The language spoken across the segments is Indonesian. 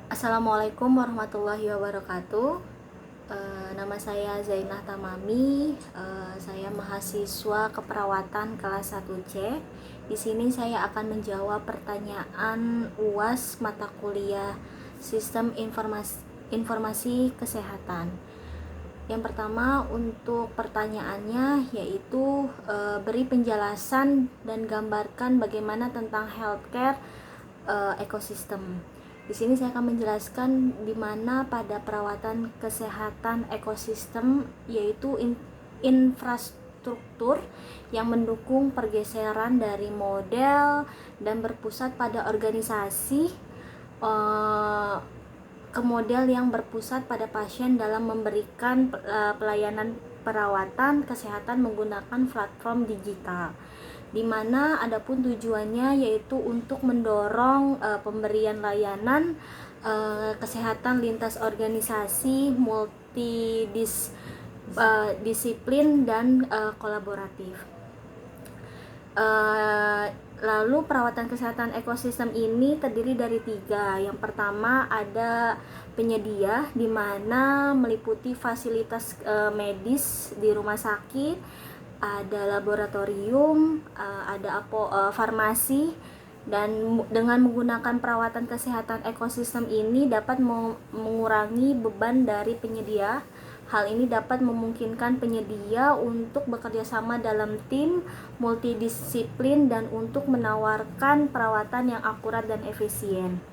Assalamualaikum warahmatullahi wabarakatuh. Nama saya Zainah Tamami. Saya mahasiswa keperawatan kelas 1C. Di sini saya akan menjawab pertanyaan UAS mata kuliah Sistem Informasi Kesehatan. Yang pertama untuk pertanyaannya yaitu beri penjelasan dan gambarkan bagaimana tentang healthcare ekosistem. Di sini saya akan menjelaskan di mana pada perawatan kesehatan ekosistem yaitu infrastruktur yang mendukung pergeseran dari model dan berpusat pada organisasi ke model yang berpusat pada pasien dalam memberikan pelayanan perawatan kesehatan menggunakan platform digital, di mana adapun tujuannya yaitu untuk mendorong pemberian layanan kesehatan lintas organisasi multidisiplin dan kolaboratif. Lalu perawatan kesehatan ekosistem ini terdiri dari 3. Yang pertama ada penyedia, di mana meliputi fasilitas medis di rumah sakit, ada laboratorium, ada farmasi, dan dengan menggunakan perawatan kesehatan ekosistem ini dapat mengurangi beban dari penyedia. Hal ini dapat memungkinkan penyedia untuk bekerja sama dalam tim multidisiplin dan untuk menawarkan perawatan yang akurat dan efisien.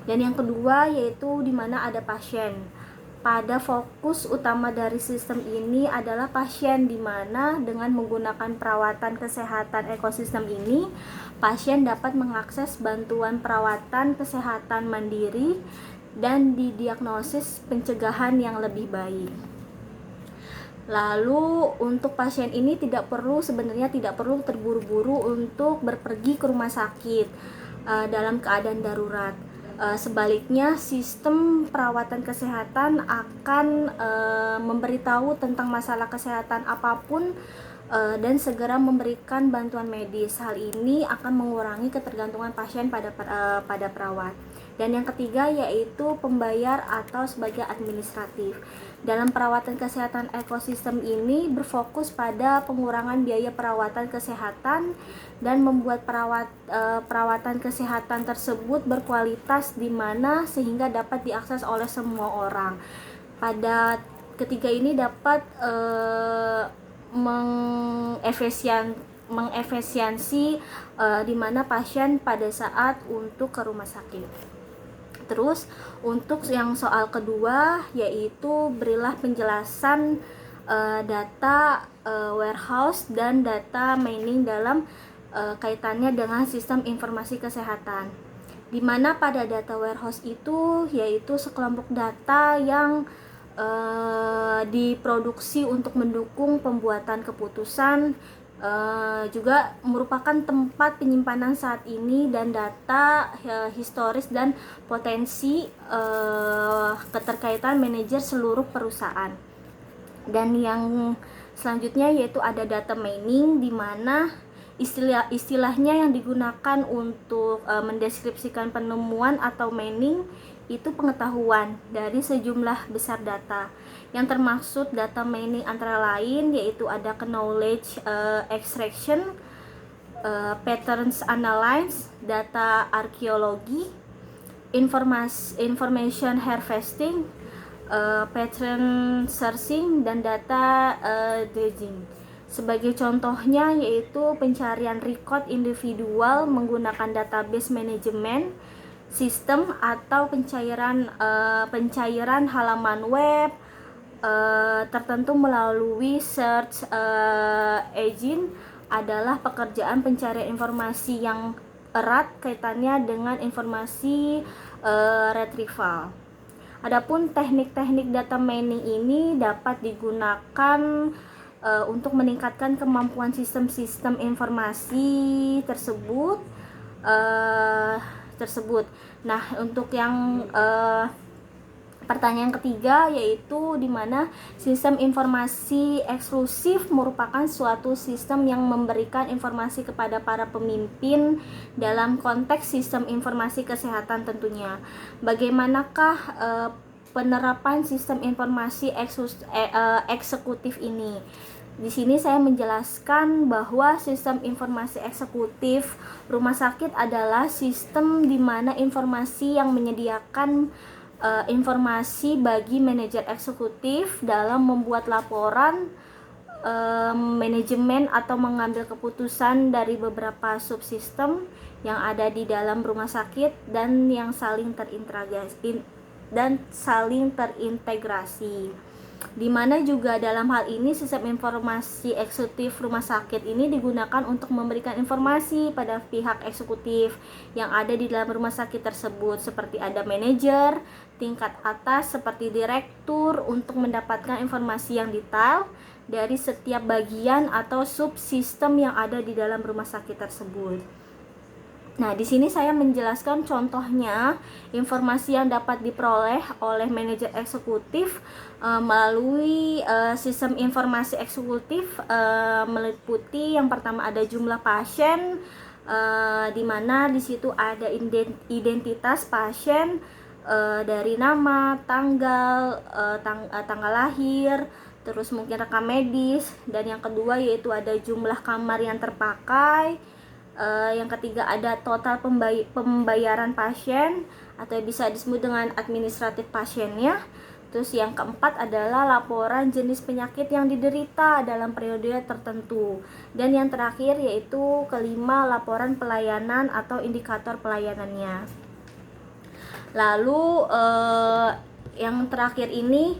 Dan yang kedua yaitu di mana ada pasien. Pada fokus utama dari sistem ini adalah pasien, di mana dengan menggunakan perawatan kesehatan ekosistem ini, pasien dapat mengakses bantuan perawatan kesehatan mandiri dan didiagnosis pencegahan yang lebih baik. Lalu untuk pasien ini sebenarnya tidak perlu terburu-buru untuk berpergi ke rumah sakit dalam keadaan darurat. Sebaliknya, sistem perawatan kesehatan akan memberitahu tentang masalah kesehatan apapun dan segera memberikan bantuan medis. Hal ini akan mengurangi ketergantungan pasien pada perawat. Dan yang ketiga yaitu pembayar atau sebagai administratif. Dalam perawatan kesehatan ekosistem ini berfokus pada pengurangan biaya perawatan kesehatan dan membuat perawatan kesehatan tersebut berkualitas di mana sehingga dapat diakses oleh semua orang. Pada ketiga ini dapat mengefisiensi di mana pasien pada saat untuk ke rumah sakit. Terus untuk yang soal kedua yaitu berilah penjelasan data warehouse dan data mining dalam kaitannya dengan sistem informasi kesehatan. Di mana pada data warehouse itu yaitu sekelompok data yang diproduksi untuk mendukung pembuatan keputusan, juga merupakan tempat penyimpanan saat ini dan data historis dan potensi keterkaitan manajer seluruh perusahaan. Dan yang selanjutnya yaitu ada data mining, di mana istilahnya yang digunakan untuk mendeskripsikan penemuan atau mining itu pengetahuan dari sejumlah besar data yang termaksud data mining antara lain yaitu ada knowledge extraction, patterns analysis, data arkeologi, information harvesting, pattern searching, dan data dredging. Sebagai contohnya yaitu pencarian record individual menggunakan database management sistem atau pencairan halaman web tertentu melalui search engine adalah pekerjaan pencarian informasi yang erat kaitannya dengan informasi retrieval. Adapun teknik-teknik data mining ini dapat digunakan untuk meningkatkan kemampuan sistem-sistem informasi tersebut. Nah, untuk yang Pertanyaan ketiga yaitu di mana sistem informasi eksklusif merupakan suatu sistem yang memberikan informasi kepada para pemimpin dalam konteks sistem informasi kesehatan tentunya. Bagaimanakah penerapan sistem informasi eksekutif ini? Di sini saya menjelaskan bahwa sistem informasi eksekutif rumah sakit adalah sistem di mana informasi yang menyediakan informasi bagi manajer eksekutif dalam membuat laporan, manajemen atau mengambil keputusan dari beberapa subsistem yang ada di dalam rumah sakit dan yang saling terintegrasi. Di mana juga dalam hal ini sistem informasi eksekutif rumah sakit ini digunakan untuk memberikan informasi pada pihak eksekutif yang ada di dalam rumah sakit tersebut, seperti ada manajer tingkat atas seperti direktur, untuk mendapatkan informasi yang detail dari setiap bagian atau subsistem yang ada di dalam rumah sakit tersebut. Nah, di sini saya menjelaskan contohnya informasi yang dapat diperoleh oleh manajer eksekutif melalui sistem informasi eksekutif, meliputi yang pertama ada jumlah pasien, di mana di situ ada identitas pasien, dari nama, tanggal, tanggal lahir, terus mungkin rekam medis, dan yang kedua yaitu ada jumlah kamar yang terpakai. Yang ketiga ada total pembayaran pasien atau bisa disebut dengan administratif pasiennya. Terus yang keempat adalah laporan jenis penyakit yang diderita dalam periode tertentu. Dan yang terakhir yaitu kelima, laporan pelayanan atau indikator pelayanannya. Lalu yang terakhir ini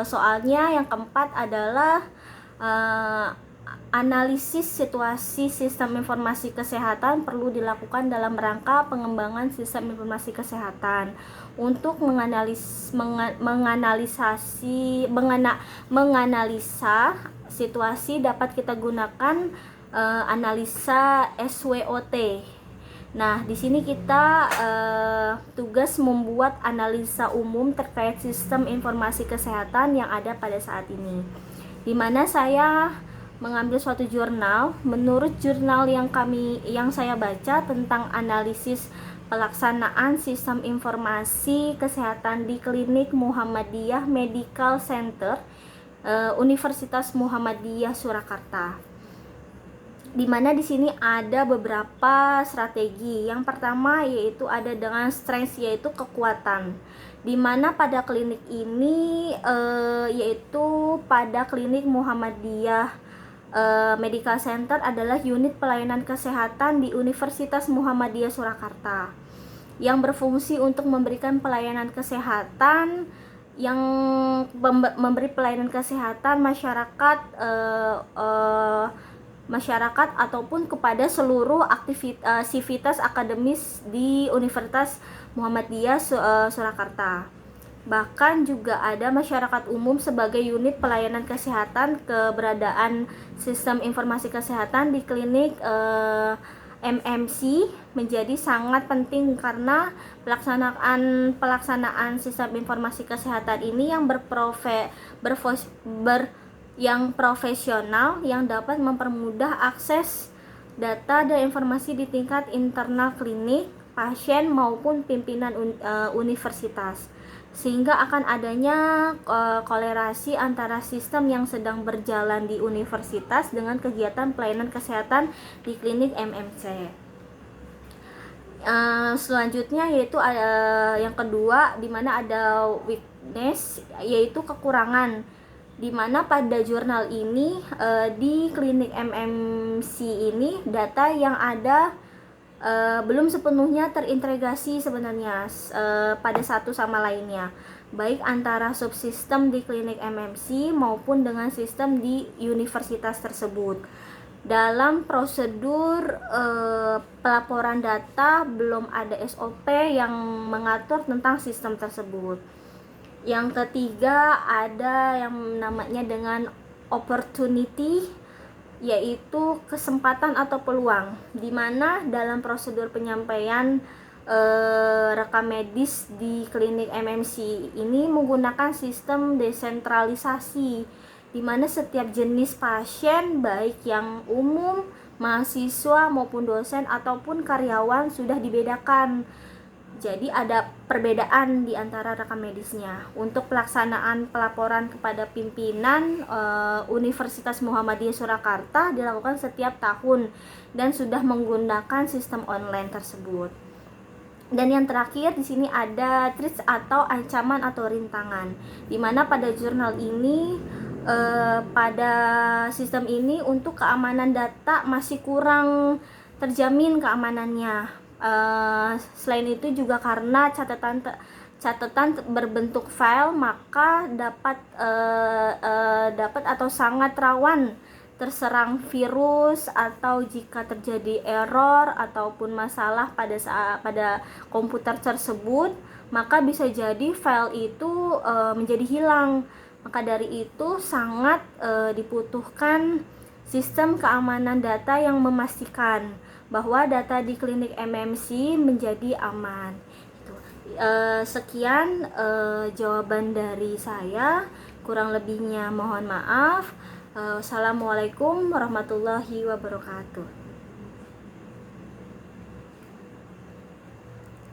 soalnya yang keempat adalah analisis situasi sistem informasi kesehatan perlu dilakukan dalam rangka pengembangan sistem informasi kesehatan. Untuk menganalisa situasi dapat kita gunakan analisa SWOT. Nah, di sini kita tugas membuat analisa umum terkait sistem informasi kesehatan yang ada pada saat ini. Di mana saya mengambil suatu jurnal. Menurut jurnal yang saya baca tentang analisis pelaksanaan sistem informasi kesehatan di Klinik Muhammadiyah Medical Center, Universitas Muhammadiyah Surakarta. Di mana di sini ada beberapa strategi. Yang pertama yaitu ada dengan strength, yaitu kekuatan. Di mana pada klinik ini yaitu pada Klinik Muhammadiyah Medical Center adalah unit pelayanan kesehatan di Universitas Muhammadiyah Surakarta yang berfungsi untuk memberikan pelayanan kesehatan yang memberi pelayanan kesehatan masyarakat ataupun kepada seluruh aktivitas akademis di Universitas Muhammadiyah Surakarta. Bahkan juga ada masyarakat umum sebagai unit pelayanan kesehatan. Keberadaan sistem informasi kesehatan di klinik MMC menjadi sangat penting karena pelaksanaan sistem informasi kesehatan ini yang profesional, yang dapat mempermudah akses data dan informasi di tingkat internal klinik, pasien maupun pimpinan universitas, sehingga akan adanya kolerasi antara sistem yang sedang berjalan di universitas dengan kegiatan pelayanan kesehatan di klinik MMC. Selanjutnya yaitu yang kedua, di mana ada weakness, yaitu kekurangan, di mana pada jurnal ini di klinik MMC ini data yang ada belum sepenuhnya terintegrasi sebenarnya pada satu sama lainnya, baik antara subsistem di klinik MMC maupun dengan sistem di universitas tersebut. Dalam prosedur pelaporan data belum ada SOP yang mengatur tentang sistem tersebut. Yang ketiga ada yang namanya dengan opportunity, yaitu kesempatan atau peluang, di mana dalam prosedur penyampaian rekam medis di klinik MMC ini menggunakan sistem desentralisasi, di mana setiap jenis pasien baik yang umum, mahasiswa maupun dosen ataupun karyawan sudah dibedakan. Jadi ada perbedaan di antara rekam medisnya. Untuk pelaksanaan pelaporan kepada pimpinan Universitas Muhammadiyah Surakarta dilakukan setiap tahun dan sudah menggunakan sistem online tersebut. Dan yang terakhir di sini ada threats atau ancaman atau rintangan, di mana pada jurnal ini pada sistem ini untuk keamanan data masih kurang terjamin keamanannya. Selain itu juga karena catatan berbentuk file, maka dapat atau sangat rawan terserang virus, atau jika terjadi error ataupun masalah pada komputer tersebut, maka bisa jadi file itu menjadi hilang. Maka dari itu sangat dibutuhkan sistem keamanan data yang memastikan bahwa data di klinik MMC menjadi aman. Sekian jawaban dari saya, kurang lebihnya mohon maaf. Assalamualaikum warahmatullahi wabarakatuh.